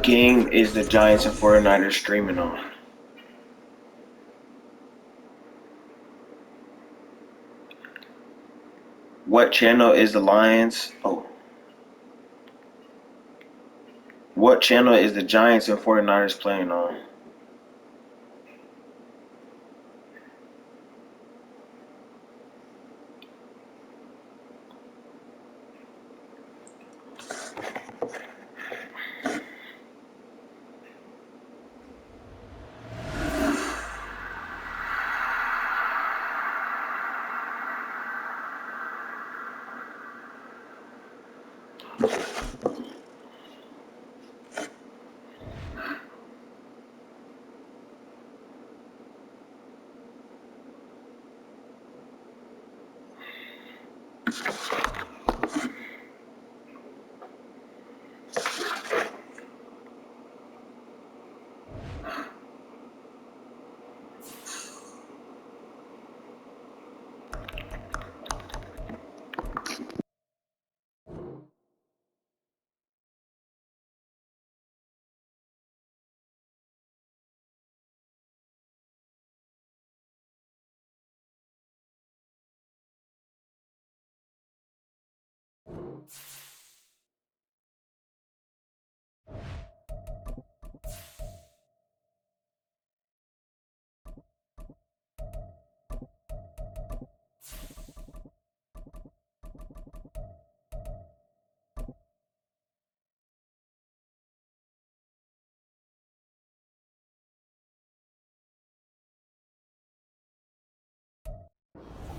What game is the Giants and 49ers streaming on? What channel is the Lions? Oh. What channel is the Giants and 49ers playing on?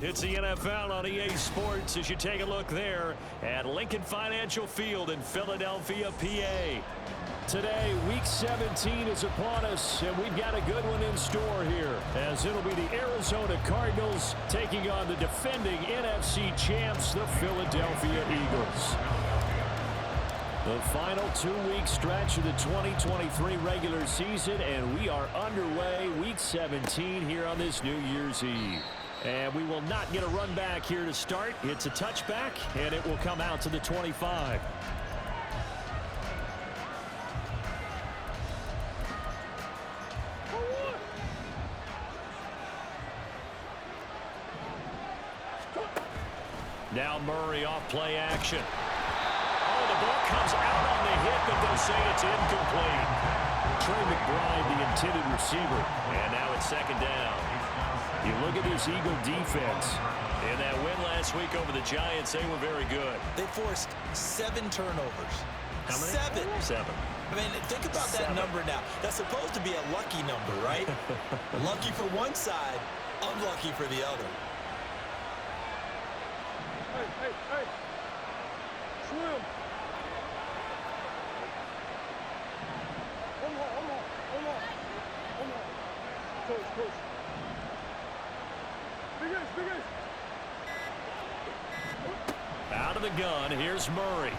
It's the NFL on EA Sports as you take a look there at Lincoln Financial Field in Philadelphia, PA. Today, Week 17 is upon us, and we've got a good one in store here, as it'll be the Arizona Cardinals taking on the defending NFC champs, the Philadelphia Eagles. The final 2-week stretch of the 2023 regular season, and we are underway Week 17 here on this New Year's Eve. And we will not get a run back here to start. It's a touchback, and it will come out to the 25. Now Murray off play action. Oh, the ball comes out on the hit, but they'll say it's incomplete. Trey McBride, the intended receiver. And now it's second down. You look at this Eagle defense. In that win last week over the Giants, they were very good. They forced 7 turnovers. How many? 7. I mean, think about that number now. That's supposed to be a lucky number, right? Lucky for one side, unlucky for the other. Hey. Swim. Hold on. Coach. Big Ace. Out of the gun, here's Murray.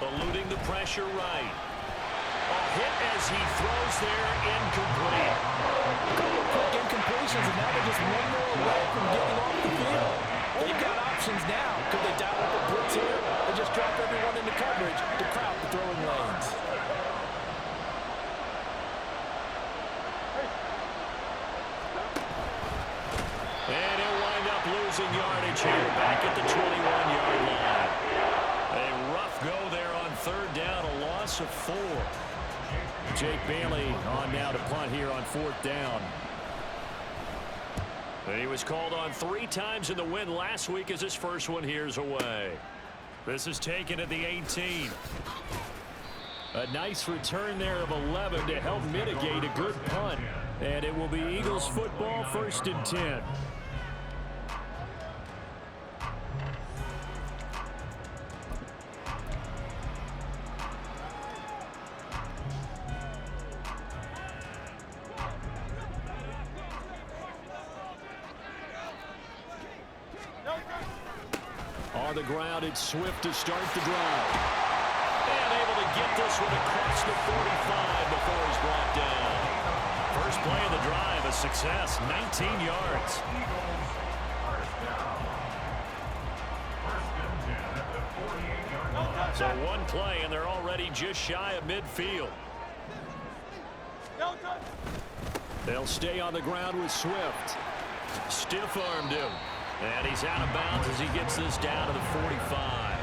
Eluding the pressure right. A hit as he throws there, incomplete. A couple of quick incompletions, and now they're just one more away from getting off the field. They've got options now. Could they dial up a blitz here or just drop everyone into coverage to crowd the throwing lanes? And he'll wind up losing yardage here back at the 21-yard line. A rough go there on third down, a loss of 4. Jake Bailey on now to punt here on fourth down. And he was called on 3 times in the win last week as his first one here's away. This is taken at the 18. A nice return there of 11 to help mitigate a good punt. And it will be Eagles football, 1st and 10. On the ground, it's Swift to start the drive. And able to get this one across the 45 before he's brought down. First play of the drive, a success, 19 yards. So one play, and they're already just shy of midfield. They'll stay on the ground with Swift. Stiff-armed him. And he's out of bounds as he gets this down to the 45.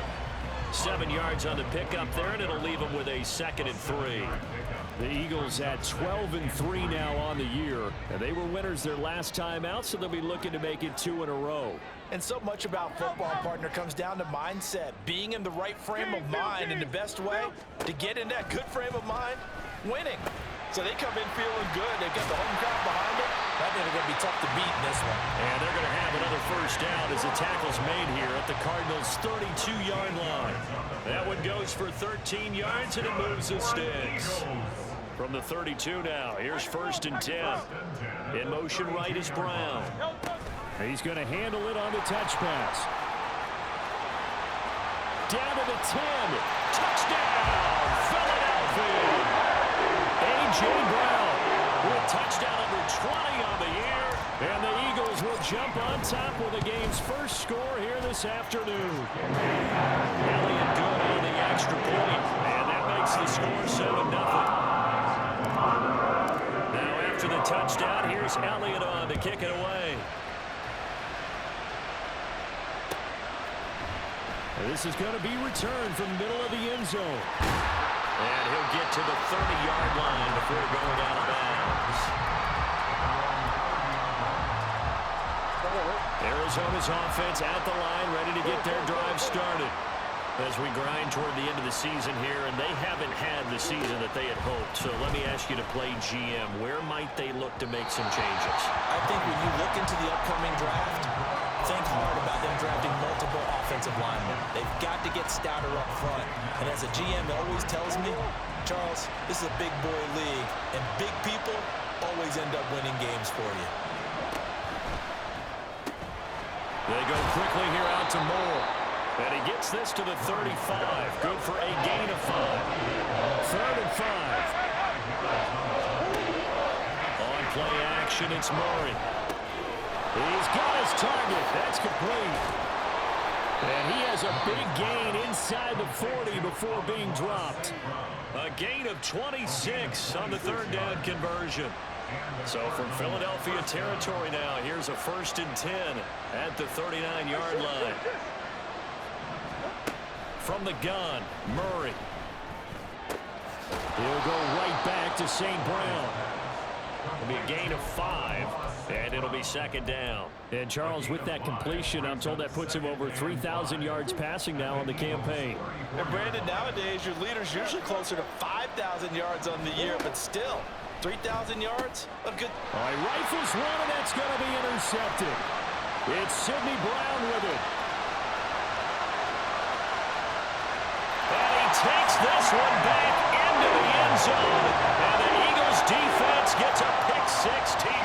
7 yards on the pickup there, and it'll leave him with a 2nd and 3. The Eagles at 12-3 now on the year. And they were winners their last time out, so they'll be looking to make it 2 in a row. And so much about football, partner, comes down to mindset. Being in the right frame of mind, and the best way to get in that good frame of mind, winning. So they come in feeling good. They've got the home crowd behind them. I think they're going to be tough to beat in this one. And they're going to have another first down as the tackle's made here at the Cardinals' 32-yard line. That one goes for 13 yards, and it moves the sticks. From the 32 now, here's 1st and 10. In motion right is Brown. He's going to handle it on the touch pass. Down to the 10. Touchdown, Philadelphia. A.J. Brown with touchdown number 20 on the year. And the Eagles will jump on top with the game's first score here this afternoon. Elliott good on the extra point. And that makes the score 7-0. Now after the touchdown, here's Elliott on to kick it away. This is going to be returned from the middle of the end zone. And he'll get to the 30-yard line before going out of bounds. Arizona's offense at the line, ready to get their drive started. As we grind toward the end of the season here, and they haven't had the season that they had hoped. So let me ask you to play GM. Where might they look to make some changes? I think when you look into the upcoming draft, think hard about them drafting multiple offensive linemen. They've got to get stouter up front. And as a GM always tells me, Charles, this is a big boy league, and big people always end up winning games for you. They go quickly here out to Moore. And he gets this to the 35. Good for a gain of 5. 3rd and 5. On play action, it's Murray. He's got his target. That's complete. And he has a big gain inside the 40 before being dropped. A gain of 26 on the 3rd down conversion. So from Philadelphia territory now, here's a 1st and 10 at the 39-yard line. From the gun, Murray. He'll go right back to St. Brown. It'll be a gain of 5, and it'll be 2nd down. And Charles, with that completion, I'm told that puts him over 3,000 yards passing now on the campaign. And Brandon, nowadays your leader's usually closer to 5,000 yards on the year, but still, 3,000 yards? A good. All right, rifles one, and that's going to be intercepted. It's Sidney Brown with it. And he takes this one back into the end zone. And the Eagles defense gets a pick-6 TD.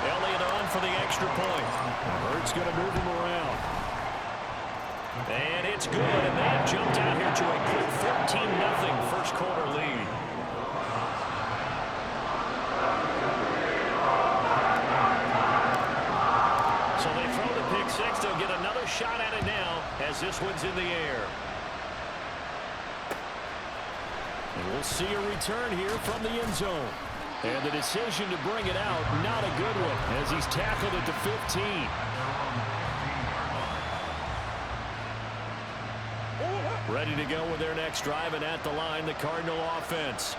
Elliott on for the extra point. Hurts going to move him around. And it's good, and they have jumped out here to a quick 14-0 first quarter lead. So they throw the pick-6. They'll get another shot at it now as this one's in the air. And we'll see a return here from the end zone. And the decision to bring it out, not a good one, as he's tackled at the 15. Ready to go with their next drive, and at the line, the Cardinal offense.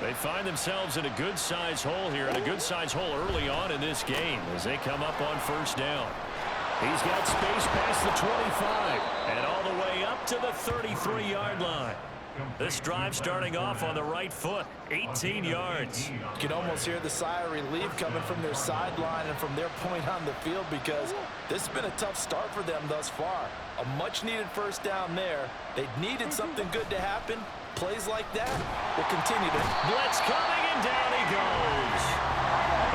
They find themselves in a good-sized hole here, and a good-sized hole early on in this game as they come up on 1st down. He's got space past the 25 and all the way up to the 33-yard line. This drive starting off on the right foot, 18 yards. You can almost hear the sigh of relief coming from their sideline and from their point on the field, because this has been a tough start for them thus far. A much-needed first down there. They needed something good to happen. Plays like that will continue to. Blitz coming, and down he goes.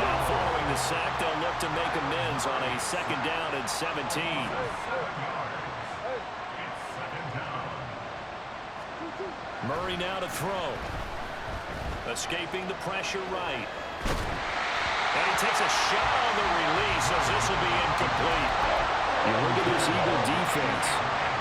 Now following the sack, they'll look to make amends on a 2nd down and 17. Murray now to throw. Escaping the pressure right. And he takes a shot on the release as this will be incomplete. You look at this Eagle defense.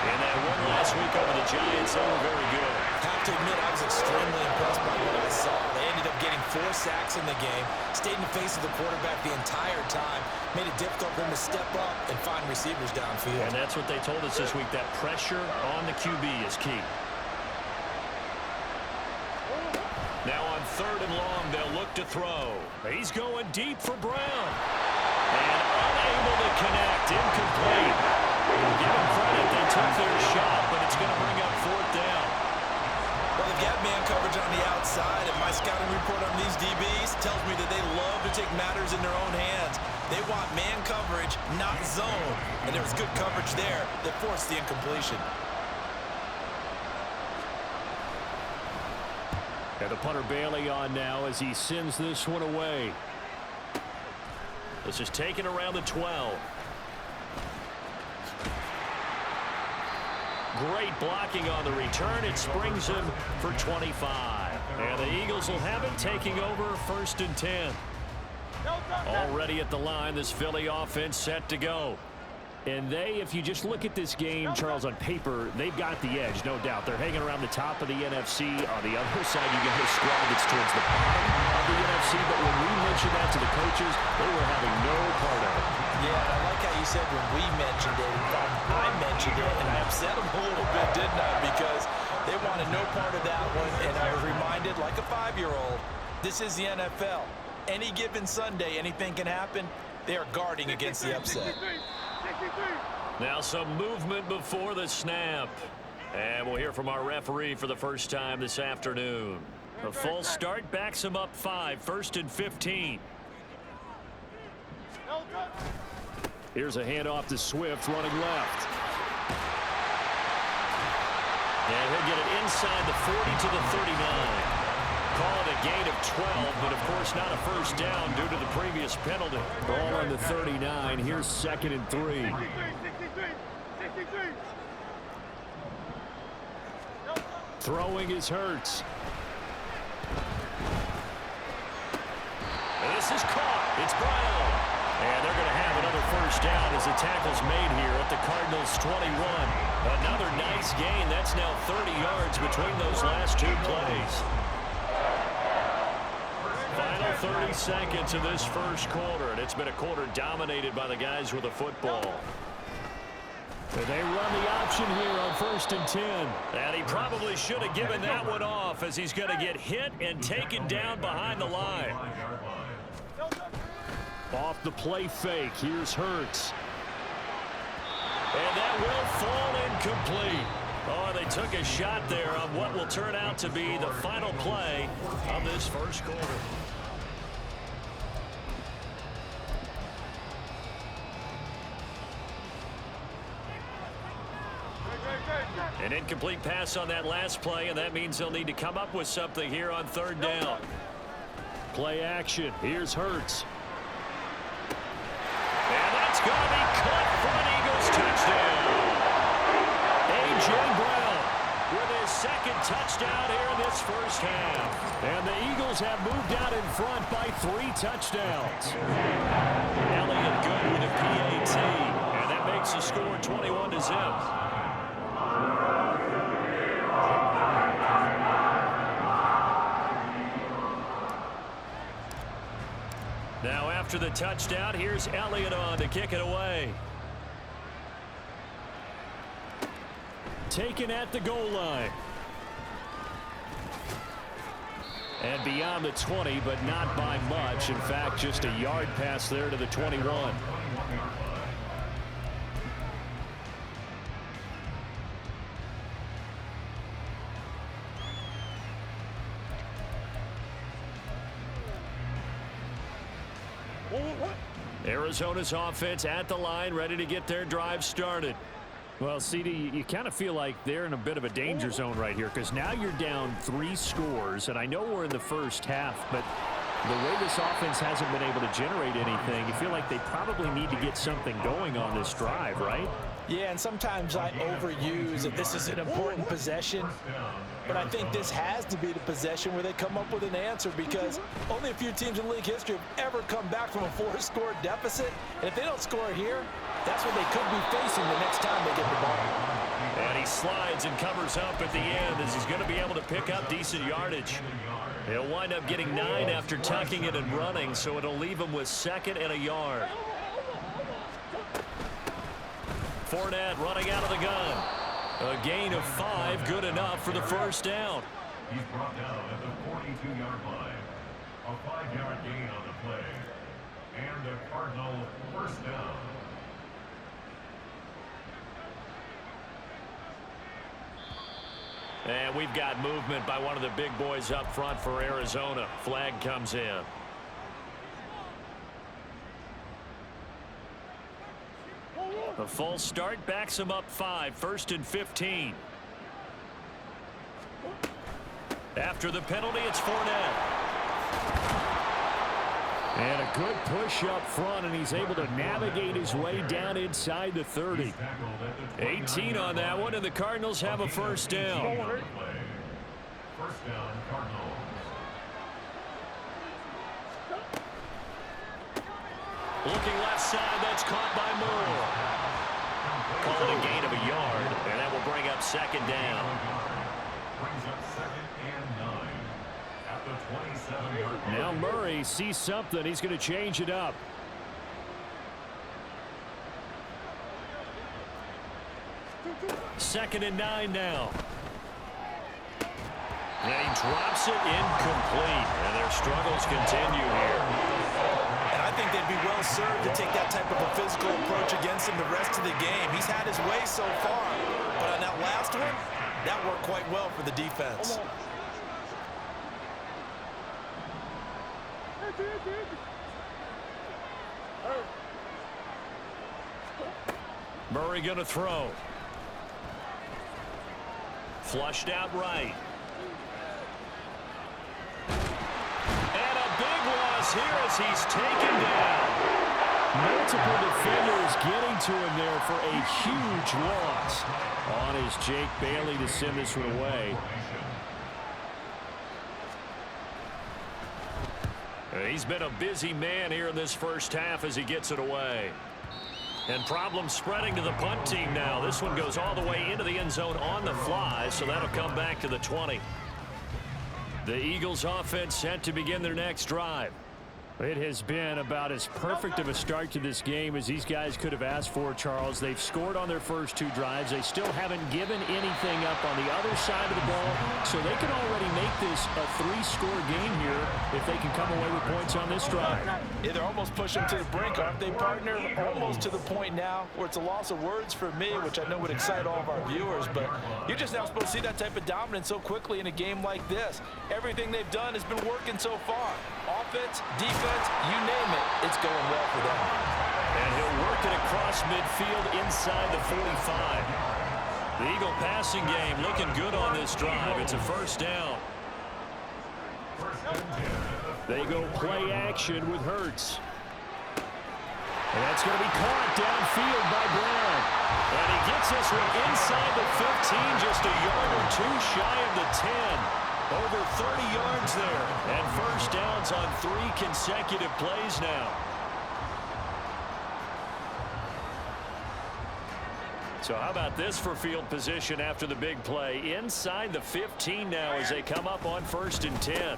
And that one last week over the Giants, they were very good. I have to admit, I was extremely impressed by what I saw. They ended up getting 4 sacks in the game, stayed in the face of the quarterback the entire time, made it difficult for him to step up and find receivers downfield. And that's what they told us this week, that pressure on the QB is key. Now on 3rd and long, they'll look to throw. He's going deep for Brown. And unable to connect, incomplete. Give them credit, they took their shot, but it's going to bring up 4th down. Well, they've got man coverage on the outside, and my scouting report on these DBs tells me that they love to take matters in their own hands. They want man coverage, not zone, and there was good coverage there that forced the incompletion. And the punter Bailey on now as he sends this one away. This is taken around the 12. Great blocking on the return. It springs him for 25. And the Eagles will have it taking over 1st and 10. Already at the line, this Philly offense set to go. And if you just look at this game, Charles, on paper, they've got the edge, no doubt. They're hanging around the top of the NFC. On the other side, you got a squad that's towards the bottom of the NFC. But when we mentioned that to the coaches, they were having no part of it. Yeah, I like how you said when we mentioned it. I mentioned it, and I upset them a little bit, didn't I? Because they wanted no part of that one. And I was reminded, like a 5-year-old, this is the NFL. Any given Sunday, anything can happen. They are guarding against the upset. Now some movement before the snap. And we'll hear from our referee for the first time this afternoon. A full start backs him up 5, 1st and 15. Here's a handoff to Swift running left. And he'll get it inside the 40 to the 39. Call it a gain of 12, but of course not a first down due to the previous penalty. Ball on the 39. Here's 2nd and 3. Throwing is Hurts. This is caught. It's Brown. And they're going to have another first down as the tackle's made here at the Cardinals' 21. Another nice gain. That's now 30 yards between those last 2 plays. Final 30 seconds of this first quarter, and it's been a quarter dominated by the guys with the football. And they run the option here on 1st and 10. And he probably should have given that one off as he's going to get hit and taken down behind the line. Off the play fake, here's Hurts. And that will fall incomplete. Oh, they took a shot there on what will turn out to be the final play of this first quarter. An incomplete pass on that last play, and that means they'll need to come up with something here on 3rd down. Play action. Here's Hurts. And that's going to be cut for an Eagles touchdown. A.J. Brown with his 2nd touchdown here in this first half. And the Eagles have moved out in front by 3 touchdowns. Elliott good with a PAT. And that makes the score 21-0. Now after the touchdown, here's Elliott on to kick it away. Taken at the goal line. And beyond the 20, but not by much. In fact, just a yard pass there to the 21. Arizona's offense at the line, ready to get their drive started. Well, CD, you kind of feel like they're in a bit of a danger zone right here because now you're down 3 scores, and I know we're in the first half, but the way this offense hasn't been able to generate anything, you feel like they probably need to get something going on this drive, right? Yeah, and sometimes I overuse that this is an important possession, but I think this has to be the possession where they come up with an answer because only a few teams in league history have ever come back from a 4-score deficit, and if they don't score here, that's what they could be facing the next time they get the ball. he slides and covers up at the end as he's going to be able to pick up decent yardage. He'll wind up getting 9 after tucking it and running, so it'll leave him with 2nd and a yard. Fournette running out of the gun. A gain of 5, good enough for the first down. He's brought down at the 42-yard line. A 5-yard gain on the play. And a Cardinal first down. And we've got movement by one of the big boys up front for Arizona. Flag comes in. A false start backs him up 5, 1st and 15. After the penalty, it's Fournette. And a good push up front, and he's able to navigate his way down inside the 30. 18 on that one, and the Cardinals have a first down. First down, Cardinals. Looking left side, that's caught by Moore. Call it a gain of a yard, and that will bring up 2nd down. Brings up 2nd and 9 at the 27-yard line. Now Murray sees something. He's going to change it up. Second and 9 now. And he drops it incomplete, and their struggles continue here. And I think they'd be well served to take that type of a physical approach against him the rest of the game. He's had his way so far, but on that last one, that worked quite well for the defense. Murray going to throw. Flushed out right. And a big loss here as he's taken down. Multiple defenders getting to him there for a huge loss. On is Jake Bailey to send this one away. He's been a busy man here in this first half as he gets it away. And problems spreading to the punt team now. This one goes all the way into the end zone on the fly, so that'll come back to the 20. The Eagles offense set to begin their next drive. It has been about as perfect of a start to this game as these guys could have asked for, Charles. They've scored on their first 2 drives. They still haven't given anything up on the other side of the ball, so they can already make this a 3-score game here if they can come away with points on this drive. Yeah, they're almost pushing to the brink, aren't they, partner? Almost to the point now where it's a loss of words for me, which I know would excite all of our viewers, but you're just now supposed to see that type of dominance so quickly in a game like this. Everything they've done has been working so far. Offense, defense, you name it, it's going well for them. And he'll work it across midfield inside the 45. The Eagle passing game looking good on this drive. It's a first down. They go play action with Hurts. And that's going to be caught downfield by Brown. And he gets this one inside the 15, just a yard or 2 shy of the 10. Over 30 yards there, and first downs on 3 consecutive plays now. So how about this for field position after the big play? Inside the 15 now as they come up on 1st and 10.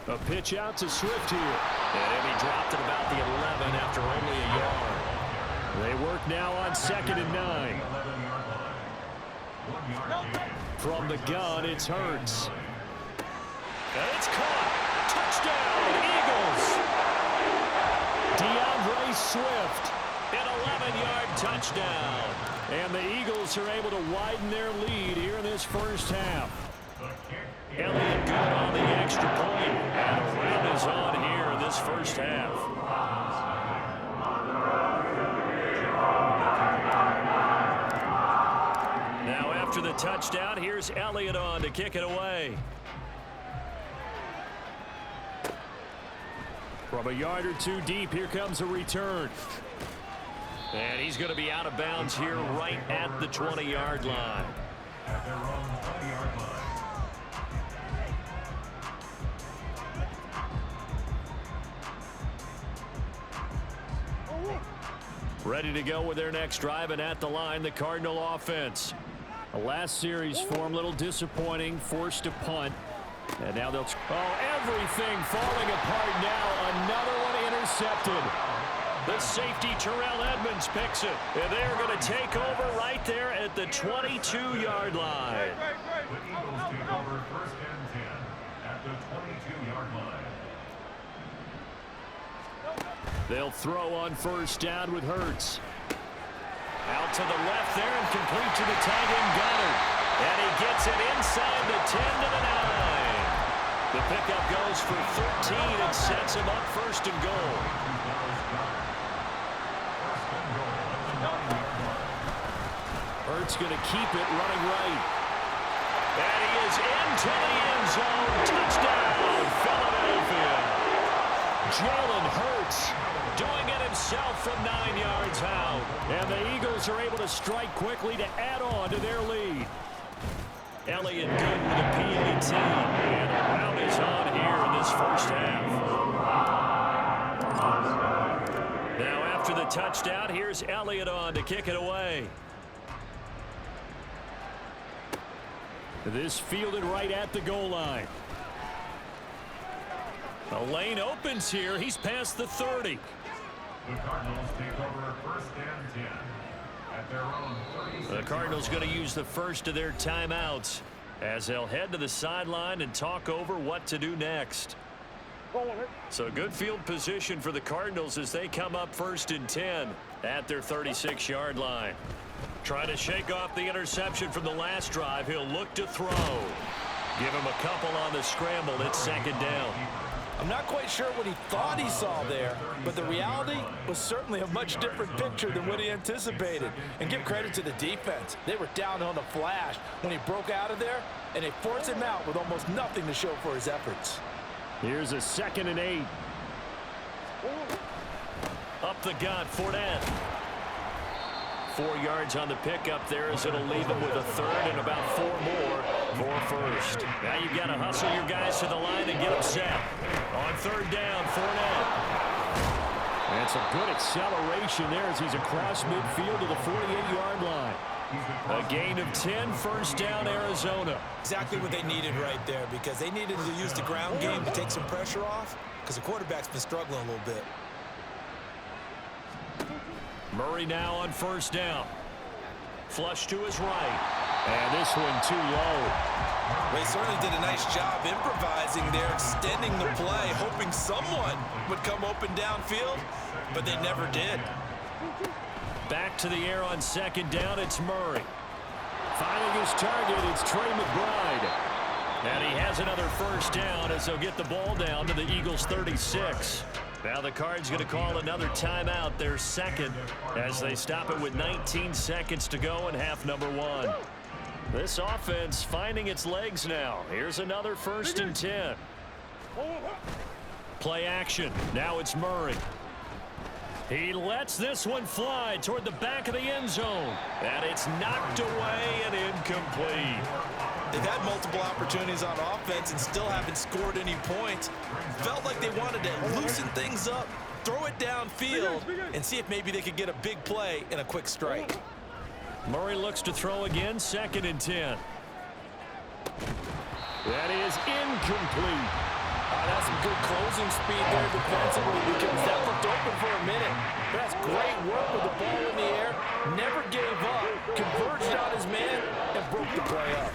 A pitch out to Swift here. And he dropped it about the 11 after only a yard. They work now on 2nd and 9. From the gun, it's Hurts. And it's caught. Touchdown, Eagles. DeAndre Swift, an 11-yard touchdown. And the Eagles are able to widen their lead here in this first half. Elliott good on the extra point. And a round is on here in this first half. Now after the touchdown, here's Elliott on to kick it away. From a yard or 2 deep, here comes a return. And he's going to be out of bounds here right at the 20-yard line. At their own 20-yard line. Ready to go with their next drive, and at the line, the Cardinal offense. Last series form, a little disappointing, forced to punt. And now they'll... everything falling apart now. Another one intercepted. The safety, Terrell Edmonds, picks it. And they're going to take over right there at the 22-yard line. The Eagles take over 1st and 10 at the 22-yard line. They'll throw on 1st down with Hurts. Out to the left there and complete to the tight end Goddard. And he gets it inside the 10 to the 9. The pickup goes for 13 and sets him up 1st and goal. Hurts going to keep it running right. And he is into the end zone. Touchdown, Philadelphia. Jalen Hurts doing it himself from 9 yards out. And the Eagles are able to strike quickly to add on to their lead. Elliott good with a PAT. And a round is on here in this 1st half. Now after the touchdown, here's Elliott on to kick it away. This fielded right at the goal line. The lane opens here. He's past the 30. The Cardinals take over 1st and 10 at their own 36. The Cardinals going to use the first of their timeouts as they'll head to the sideline and talk over what to do next. So good field position for the Cardinals as they come up 1st and 10 at their 36-yard line. Trying to shake off the interception from the last drive. He'll look to throw. Give him a couple on the scramble. It's 2nd down. I'm not quite sure what he thought he saw there, but the reality was certainly a much different picture than what he anticipated. And give credit to the defense. They were down on the flash when he broke out of there, and they forced him out with almost nothing to show for his efforts. Here's a 2nd and 8. Up the gut, Fournette. 4 yards on the pickup there as it'll leave him with a 3rd and about 4 more for 1st. Now you've got to hustle your guys to the line and get them set. On 3rd down, Fournette. And some good acceleration there as he's across midfield to the 48-yard line. A gain of 10, 1st down, Arizona. Exactly what they needed right there, because they needed to use the ground game to take some pressure off, because the quarterback's been struggling a little bit. Murray now on 1st down. Flush to his right. And this one too low. They certainly did a nice job improvising there, extending the play, hoping someone would come open downfield, but they never did. Back to the air on 2nd down, it's Murray. Finding his target, it's Trey McBride. And he has another 1st down as they'll get the ball down to the Eagles' 36. Now the Cards going to call another timeout, their 2nd, as they stop it with 19 seconds to go in half number 1. This offense finding its legs now. Here's another 1st and 10. Play action. Now it's Murray. He lets this one fly toward the back of the end zone. And it's knocked away and incomplete. They've had multiple opportunities on offense and still haven't scored any points. Felt like they wanted to loosen things up, throw it downfield, and see if maybe they could get a big play in a quick strike. Murray looks to throw again, 2nd and 10. That is incomplete. That's some good closing speed there defensively, because that looked open for a minute. But that's great work with the ball in the air. Never gave up, converged on his man, and broke the play up.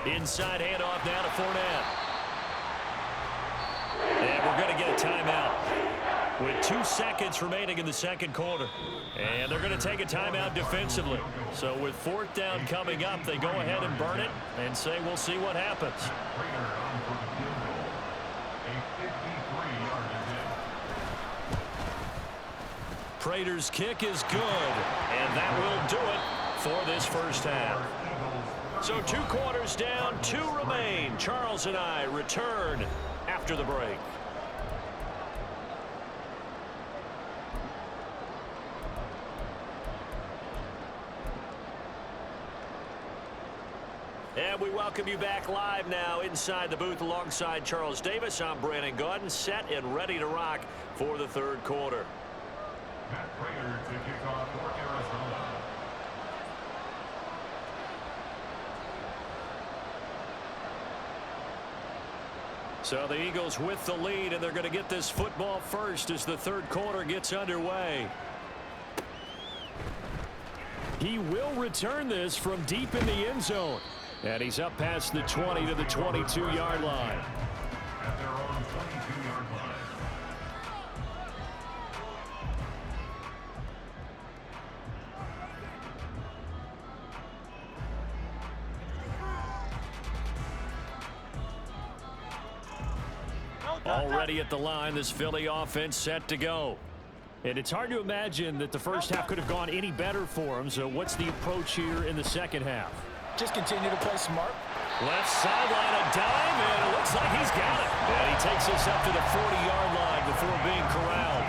Inside handoff now to Fournette. And we're going to get a timeout with 2 seconds remaining in the 2nd quarter. And they're going to take a timeout defensively. So with 4th down coming up, they go ahead and burn it and say we'll see what happens. Prater's kick is good, and that will do it for this 1st half. So 2 quarters down, 2 remain. Charles and I return after the break. And we welcome you back live now inside the booth alongside Charles Davis. I'm Brandon Gaudin, set and ready to rock for the 3rd quarter. Matt Prater to kick off for Arizona. So the Eagles with the lead, and they're going to get this football first as the third quarter gets underway. He will return this from deep in the end zone. And he's up past the 20 to the 22-yard line. At their own 22-yard line. Already at the line, this Philly offense set to go. And it's hard to imagine that the first half could have gone any better for him. So what's the approach here in the second half? Just continue to play smart. Left sideline, a dime, and it looks like he's got it. And he takes us up to the 40-yard line before being corralled.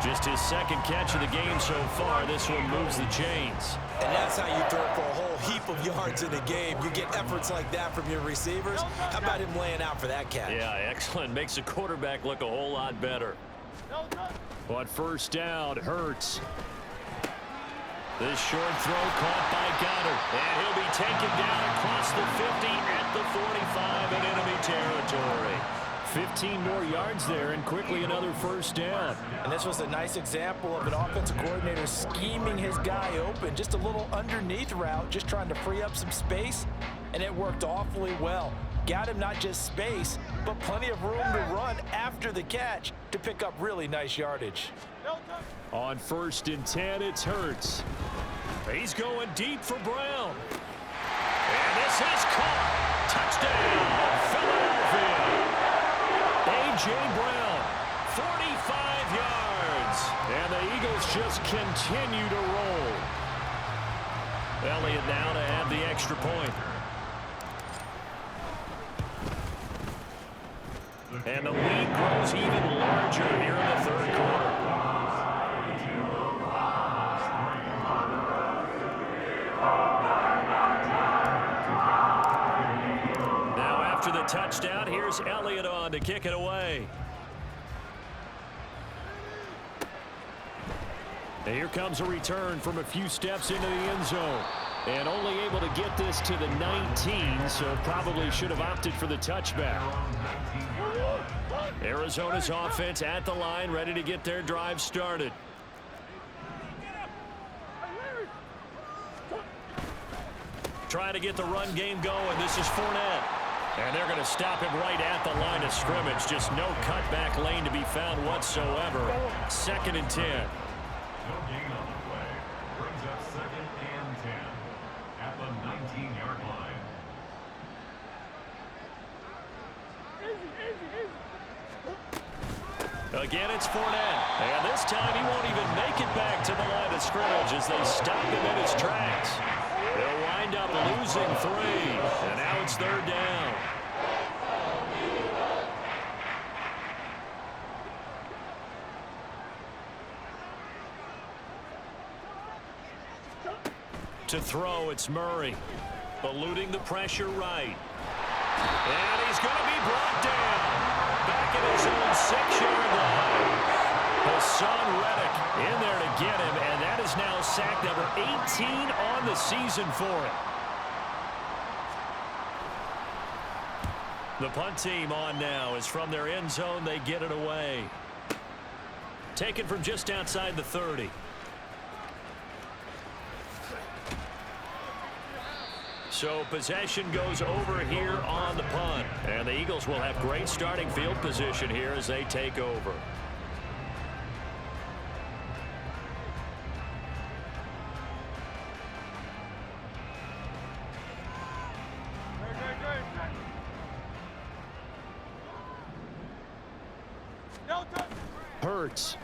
Just his second catch of the game so far. This one moves the chains. And that's how you throw for a whole heap of yards in a game. You get efforts like that from your receivers. How about him laying out for that catch? Yeah, excellent. Makes the quarterback look a whole lot better. On first down, Hurts. This short throw caught by Goddard. And he'll be taken down across the 50 at the 45 in enemy territory. 15 more yards there, and quickly another first down. And this was a nice example of an offensive coordinator scheming his guy open. Just a little underneath route, just trying to free up some space, and it worked awfully well. Got him not just space, but plenty of room to run after the catch to pick up really nice yardage. On first and 10, it's Hurts. He's going deep for Brown. And this is caught. Touchdown, Philadelphia. A.J. Brown, 45 yards. And the Eagles just continue to roll. Elliott now to have the extra point. And the lead grows even larger here in the third quarter. Now after the touchdown, here's Elliott on to kick it away. And here comes a return from a few steps into the end zone. And only able to get this to the 19, so probably should have opted for the touchback. Arizona's offense at the line, ready to get their drive started. Trying to get the run game going. This is Fournette. And they're going to stop him right at the line of scrimmage. Just no cutback lane to be found whatsoever. 2nd and 10. No gain on the play. Brings up 2nd and 10 at the 19-yard line. Again, it's Fournette. And this time he won't even make it back to the line of scrimmage as they stop him in his tracks. They'll wind up losing 3. And now it's 3rd down. To throw, it's Murray. Eluding the pressure right. And he's going to be brought down. Back at his own 6-yard line. Hassan Reddick in there to get him, and that is now sack number 18 on the season for him. The punt team on now is from their end zone. They get it away. Taken from just outside the 30. So possession goes over here on the punt. And the Eagles will have great starting field position here as they take over. Hurts.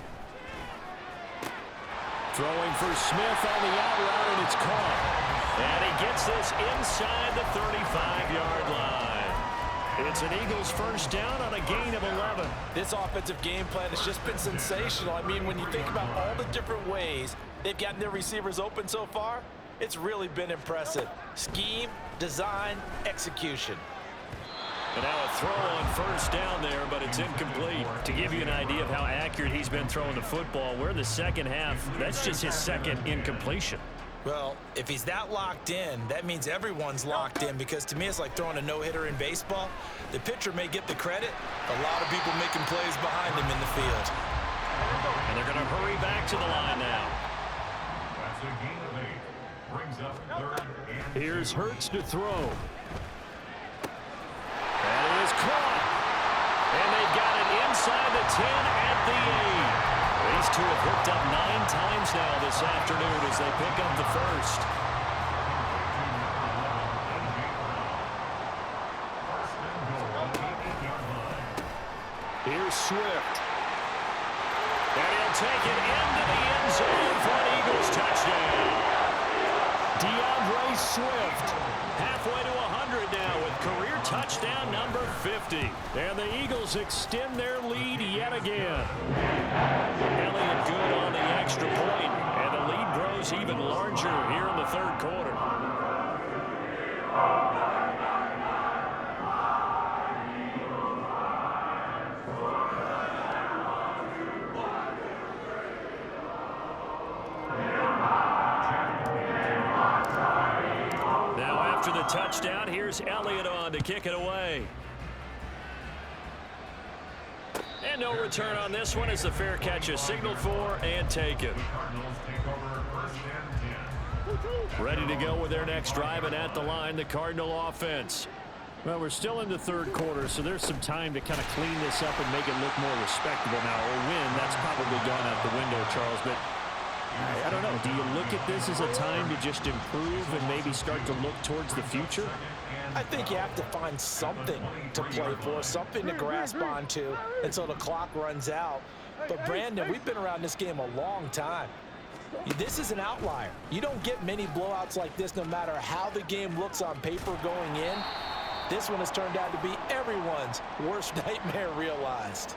Throwing for Smith on the out route, and it's caught. And he gets this inside the 35-yard line. It's an Eagles first down on a gain of 11. This offensive game plan has just been sensational. I mean, when you think about all the different ways they've gotten their receivers open so far, it's really been impressive. Scheme, design, execution. And now a throw on first down there, but it's incomplete. To give you an idea of how accurate he's been throwing the football, we're in the second half. That's just his second incompletion. Well, if he's that locked in, that means everyone's locked in, because to me it's like throwing a no-hitter in baseball. The pitcher may get the credit, a lot of people making plays behind him in the field. And they're going to hurry back to the line now. That's a gain of 8. Brings up third and Here's Hurts to throw. That is caught. And they've got it inside the 10 at the 8. These two have hooked up 9 times now this afternoon as they pick up the first. Here's Swift. And he'll take it into the end zone for an Eagles touchdown. DeAndre Swift, halfway to 100 now with career touchdown number 50. And the Eagles extend their lead yet again. Elliott good on the extra point, and the lead grows even larger here in the third quarter. Now after the touchdown, here's Elliott on to kick it away. And no return on this one as the fair catch is signaled for and taken. Cardinals take over first and 10. Ready to go with their next drive, and at the line, the Cardinal offense. Well, we're still in the third quarter, so there's some time to kind of clean this up and make it look more respectable now. A win, that's probably gone out the window, Charles, but I don't know. Do you look at this as a time to just improve and maybe start to look towards the future? I think you have to find something to play for, something to grasp onto until the clock runs out. But, Brandon, we've been around this game a long time. This is an outlier. You don't get many blowouts like this no matter how the game looks on paper going in. This one has turned out to be everyone's worst nightmare realized.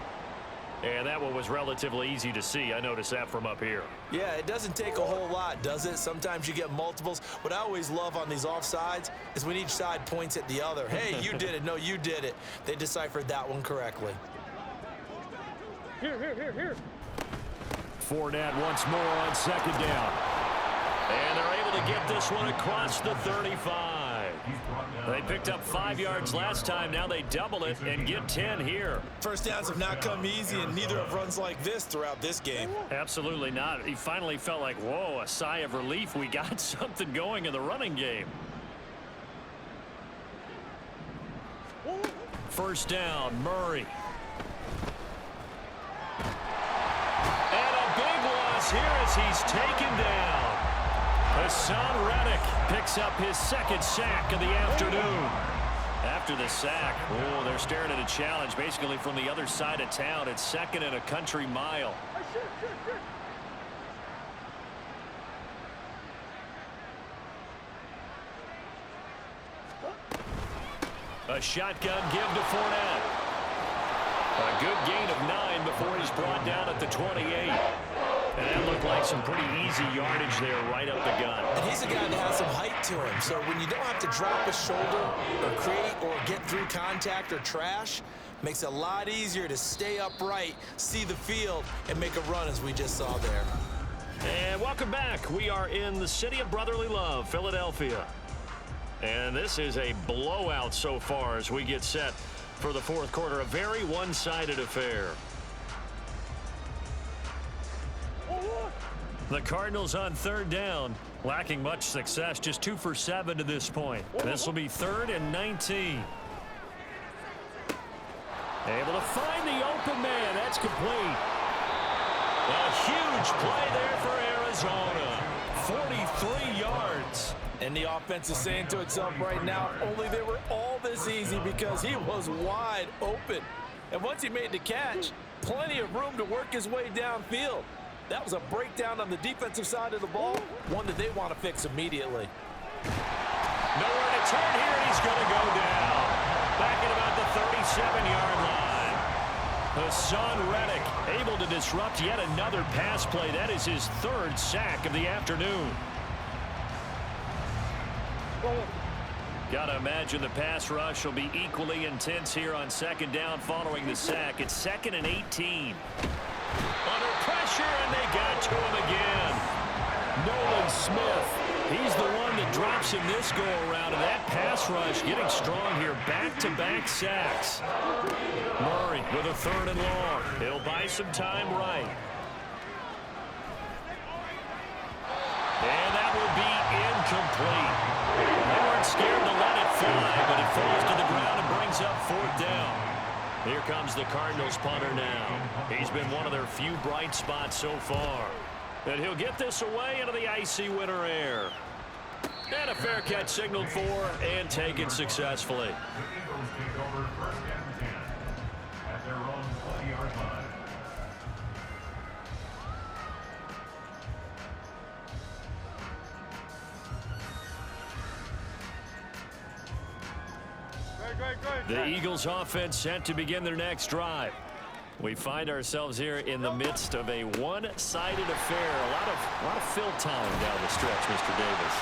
And that one was relatively easy to see. I noticed that from up here. Yeah, it doesn't take a whole lot, does it? Sometimes you get multiples. What I always love on these offsides is when each side points at the other. Hey, you did it. No, you did it. They deciphered that one correctly. Here. Fournette once more on second down. And they're able to get this one across the 35. They picked up 5 yards last time. Now they double it and get 10 here. First downs have not come easy, and neither have runs like this throughout this game. Absolutely not. He finally felt like, whoa, a sigh of relief. We got something going in the running game. First down, Murray. And a big loss here as he's taken down. Hassan Reddick picks up his second sack of the afternoon. After the sack, oh, they're staring at a challenge basically from the other side of town. It's second and a country mile. A shotgun give to Fournette. A good gain of 9 before he's brought down at the 28. And that looked like some pretty easy yardage there right up the gut. And he's a guy that has some height to him. So when you don't have to drop a shoulder or create or get through contact or trash, makes it a lot easier to stay upright, see the field, and make a run as we just saw there. And welcome back. We are in the city of brotherly love, Philadelphia. And this is a blowout so far as we get set for the fourth quarter. A very one-sided affair. The Cardinals on third down, lacking much success, just 2 for 7 to this point. This will be 3rd and 19. Able to find the open man. That's complete. A huge play there for Arizona. 43 yards. And the offense is saying to itself right now, only they were all this easy because he was wide open. And once he made the catch, plenty of room to work his way downfield. That was a breakdown on the defensive side of the ball, one that they want to fix immediately. Nowhere to turn here, and he's going to go down. Back at about the 37-yard line. Hassan Reddick able to disrupt yet another pass play. That is his 3rd sack of the afternoon. Got to imagine the pass rush will be equally intense here on second down following the sack. It's 2nd and 18. Under pressure, and they got to him again. Nolan Smith He's the one that drops him this go-around, and that pass rush getting strong here. Back-to-back sacks. Murray with a 3rd and long. He'll buy some time right. And that will be incomplete. They weren't scared to let it fly, but it falls to the ground and brings up 4th down. Here comes the Cardinals punter now. He's been one of their few bright spots so far. And he'll get this away into the icy winter air. And a fair catch signaled for and taken successfully. The Eagles take over 1st and 10 at their own 20-yard line. Great. The Eagles offense set to begin their next drive. We find ourselves here in the midst of a one-sided affair. A lot of fill time down the stretch, Mr. Davis.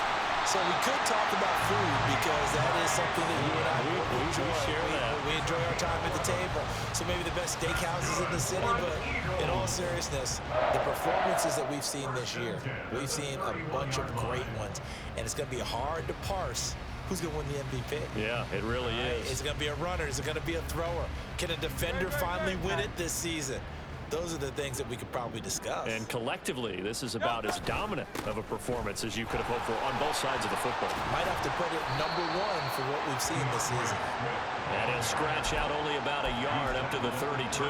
So we could talk about food because that is something that you and I enjoy. share that. We enjoy our time at the table. So maybe the best steakhouses in the city, but in all seriousness, the performances that we've seen this year, we've seen a bunch of great ones, and it's going to be hard to parse who's going to win the MVP. Yeah, it really is. Is it going to be a runner? Is it going to be a thrower? Can a defender finally win it this season? Those are the things that we could probably discuss. And collectively, this is about as dominant of a performance as you could have hoped for on both sides of the football. Might have to put it #1 for what we've seen this season. And he'll scratch out only about a yard up to the 32.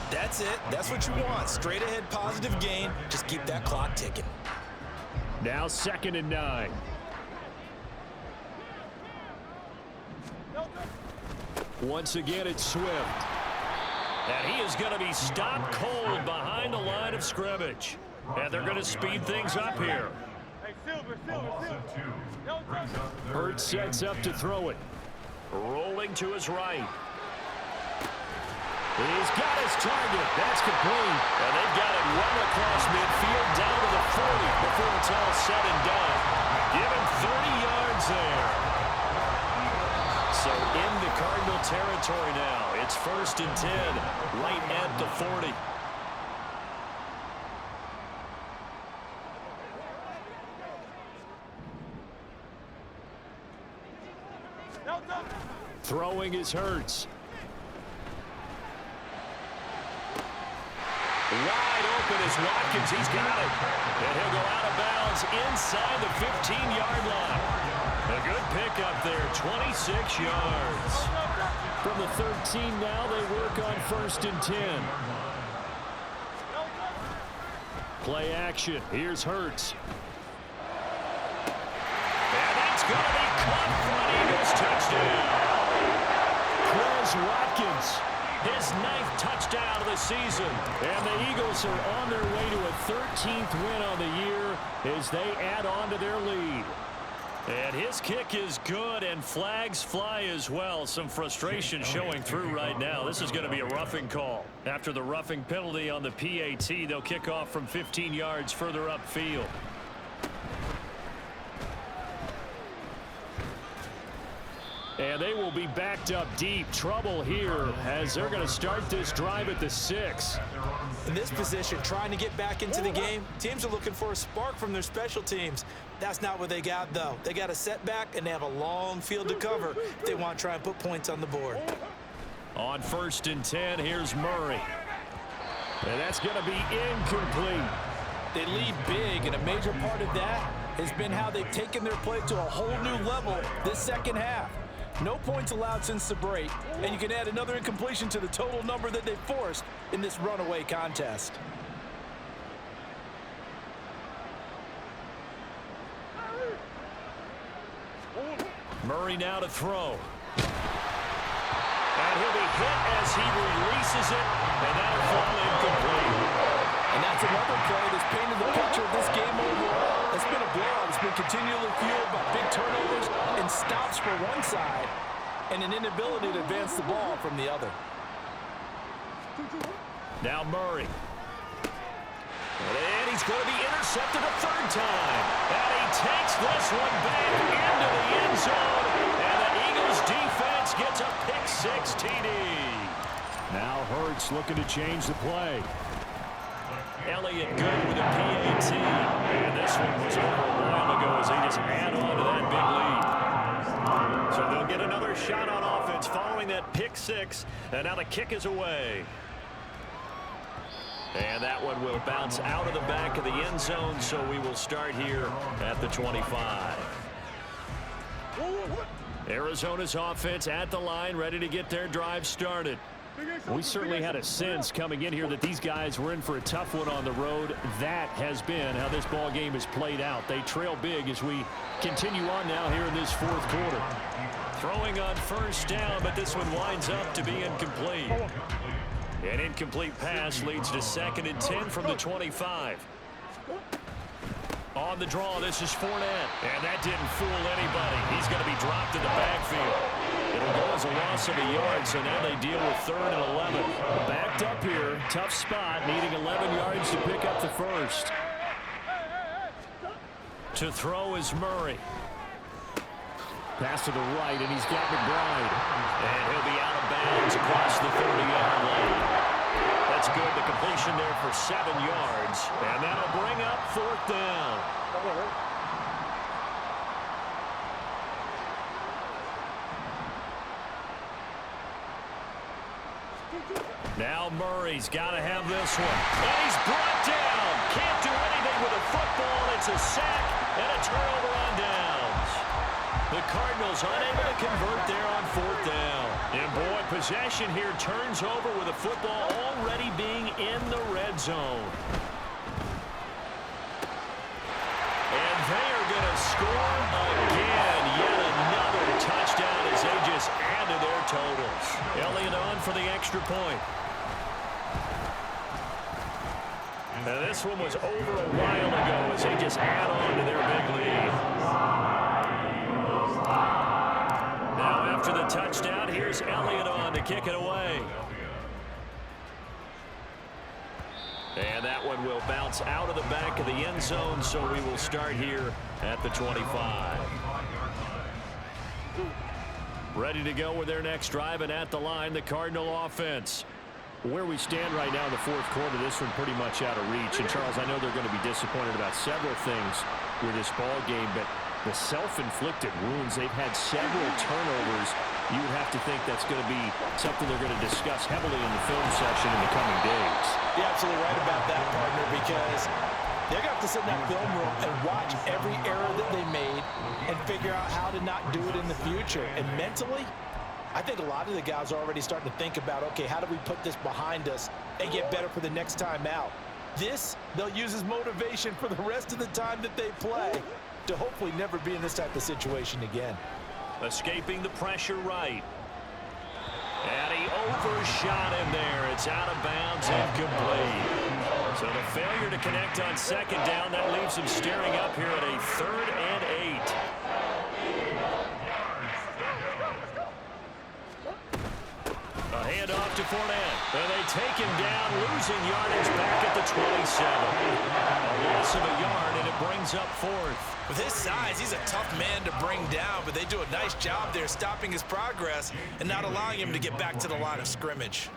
That's it. That's what you want. Straight ahead positive gain. Just keep that clock ticking. Now 2nd and 9. Once again, it's Swift. And he is going to be stopped cold behind the line of scrimmage. And they're going to speed things up here. Hey, Silver. Hurts sets up to throw it. Rolling to his right. He's got his target. That's complete. And they've got it well across midfield down to the 40 before it's all said and done. Give him 30 yards there. So in the Cardinal territory now. It's 1st and 10, right at the 40. Throwing is Hurts. Wide open is Watkins. He's got it. And he'll go out of bounds inside the 15-yard line. A good pickup there, 26 yards. From the 13 now, they work on 1st and 10. Play action. Here's Hurts. And that's going to be caught for an Eagles touchdown. Quez Watkins, his 9th touchdown of the season. And the Eagles are on their way to a 13th win on the year as they add on to their lead. And his kick is good, and flags fly as well. Some frustration showing through right now. This is going to be a roughing call. After the roughing penalty on the PAT, they'll kick off from 15 yards further upfield. And they will be backed up deep. Trouble here as they're going to start this drive at the 6. In this position, trying to get back into the game, teams are looking for a spark from their special teams. That's not what they got, though. They got a setback, and they have a long field to cover if they want to try and put points on the board. On 1st and 10, here's Murray. And that's going to be incomplete. They lead big, and a major part of that has been how they've taken their play to a whole new level this second half. No points allowed since the break, and you can add another incompletion to the total number that they forced in this runaway contest. Murray now to throw. And he'll be hit as he releases it, and that'll fall incomplete. And that's another play that's painted the picture of this game overall. It's been a blowout. It's been continually fueled by big turnovers and stops for one side and an inability to advance the ball from the other. Now Murray. And he's going to be intercepted a 3rd time. And he takes this one back into the end zone. And the Eagles defense gets a pick-6 TD. Now Hurts looking to change the play. Elliott good with a PAT. And this one was over a while ago as they just add on to that big lead. So they'll get another shot on offense following that pick six. And now the kick is away. And that one will bounce out of the back of the end zone, so we will start here at the 25. Arizona's offense at the line, ready to get their drive started. We certainly had a sense coming in here that these guys were in for a tough one on the road. That has been how this ball game has played out. They trail big as we continue on now here in this fourth quarter. Throwing on first down, but this one winds up to be incomplete. An incomplete pass leads to 2nd and 10 from the 25. On the draw, this is Fournette. And that didn't fool anybody. He's going to be dropped in the backfield. It'll go as a loss of a yard, so now they deal with 3rd and 11. Backed up here, tough spot, needing 11 yards to pick up the first. To throw is Murray. Pass to the right, and he's got McBride. And he'll be out of bounds across the 30-yard line. That's good. The completion there for 7 yards. And that'll bring up 4th down. Now Murray's got to have this one. And he's brought down. Can't do anything with a football. It's a sack and a turnover on downs. The Cardinals unable to convert there on 4th down. And boy, possession here turns over with a football already being in the red zone. And they are going to score again. Yet another touchdown as they just add to their totals. Elliott on for the extra point. Now this one was over a while ago as they just add on to their big lead. Now after the touchdown, here's Elliott on to kick it away. And that one will bounce out of the back of the end zone, so we will start here at the 25. Ready to go with their next drive, and at the line, the Cardinal offense. Where we stand right now in the fourth quarter, this one pretty much out of reach. And, Charles, I know they're going to be disappointed about several things with this ball game, but the self-inflicted wounds, they've had several turnovers. You would have to think that's going to be something they're going to discuss heavily in the film session in the coming days. You're absolutely right about that, partner, because they're going to have to sit in that film room and watch every error that they made and figure out how to not do it in the future. And mentally, I think a lot of the guys are already starting to think about, okay, how do we put this behind us and get better for the next time out? This, they'll use as motivation for the rest of the time that they play to hopefully never be in this type of situation again. Escaping the pressure right. And he overshot him there. It's out of bounds, incomplete. So the failure to connect on 2nd down, that leaves him staring up here at a 3rd and 8. A handoff to Fournette. And they take him down, losing yardage back at the 27. A loss of a yard, and it brings up 4th. With his size, he's a tough man to bring down, but they do a nice job there stopping his progress and not allowing him to get back to the line of scrimmage.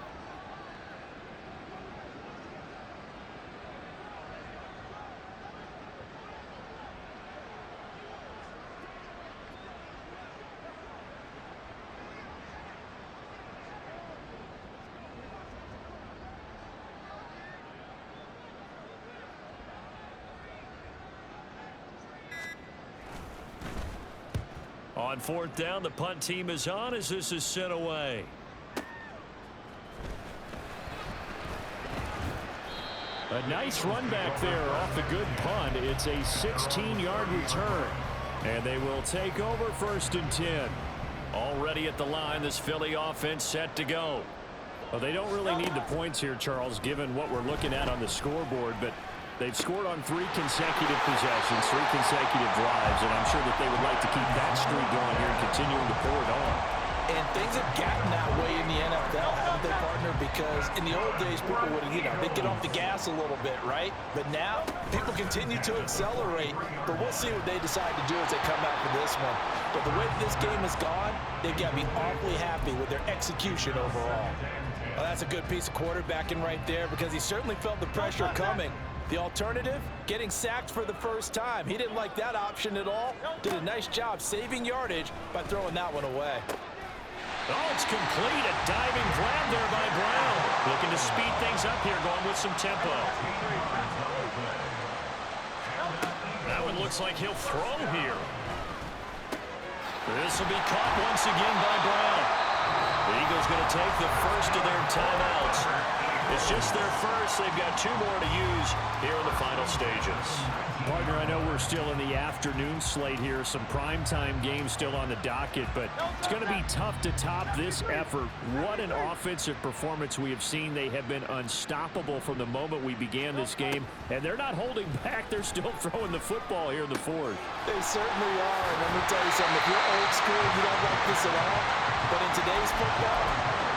On 4th down, the punt team is on as this is sent away. A nice run back there off the good punt. It's a 16-yard return. And they will take over 1st and 10. Already at the line, this Philly offense set to go. Well, they don't really need the points here, Charles, given what we're looking at on the scoreboard, but they've scored on 3 consecutive possessions, 3 consecutive drives, and I'm sure that they would like to keep that streak going here and continuing to pour it on. And things have gotten that way in the NFL, haven't they, partner? Because in the old days, people would, they'd get off the gas a little bit, right? But now, people continue to accelerate. But we'll see what they decide to do as they come out for this one. But the way this game has gone, they've got to be awfully happy with their execution overall. Well, that's a good piece of quarterbacking right there because he certainly felt the pressure coming. The alternative, getting sacked for the first time. He didn't like that option at all. Did a nice job saving yardage by throwing that one away. Oh, it's complete. A diving grab there by Brown. Looking to speed things up here, going with some tempo. That one looks like he'll throw here. This will be caught once again by Brown. The Eagles going to take the first of their timeouts. It's just their first. They've got 2 more to use here in the final stages. Partner, I know we're still in the afternoon slate here. Some primetime games still on the docket, but it's going to be tough to top this effort. What an offensive performance we have seen. They have been unstoppable from the moment we began this game, and they're not holding back. They're still throwing the football here in the fourth. They certainly are. And let me tell you something. If you're old school, you don't like this at all. But in today's football,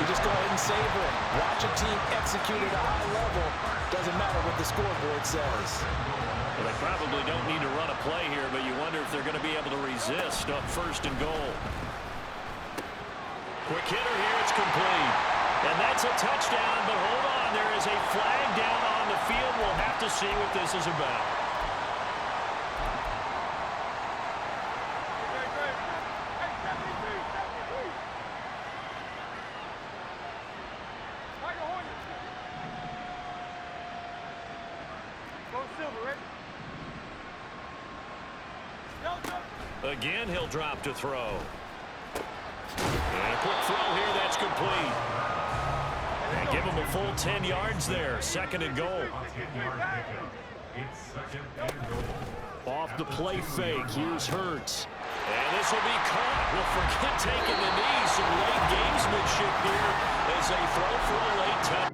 you just go ahead and savor it. Watch a team execute at a high level. Doesn't matter what the scoreboard says. Well, they probably don't need to run a play here, but you wonder if they're going to be able to resist on 1st and goal. Quick hitter here. It's complete. And that's a touchdown, but hold on. There is a flag down on the field. We'll have to see what this is about. Again, he'll drop to throw. And a quick throw here, that's complete. And give him a full 10 yards there. 2nd and goal. It's 2nd and goal. Off the play fake, here's Hurts. And this will be caught. We'll forget taking the knee. Some late gamesmanship here as they throw for a late touchdown.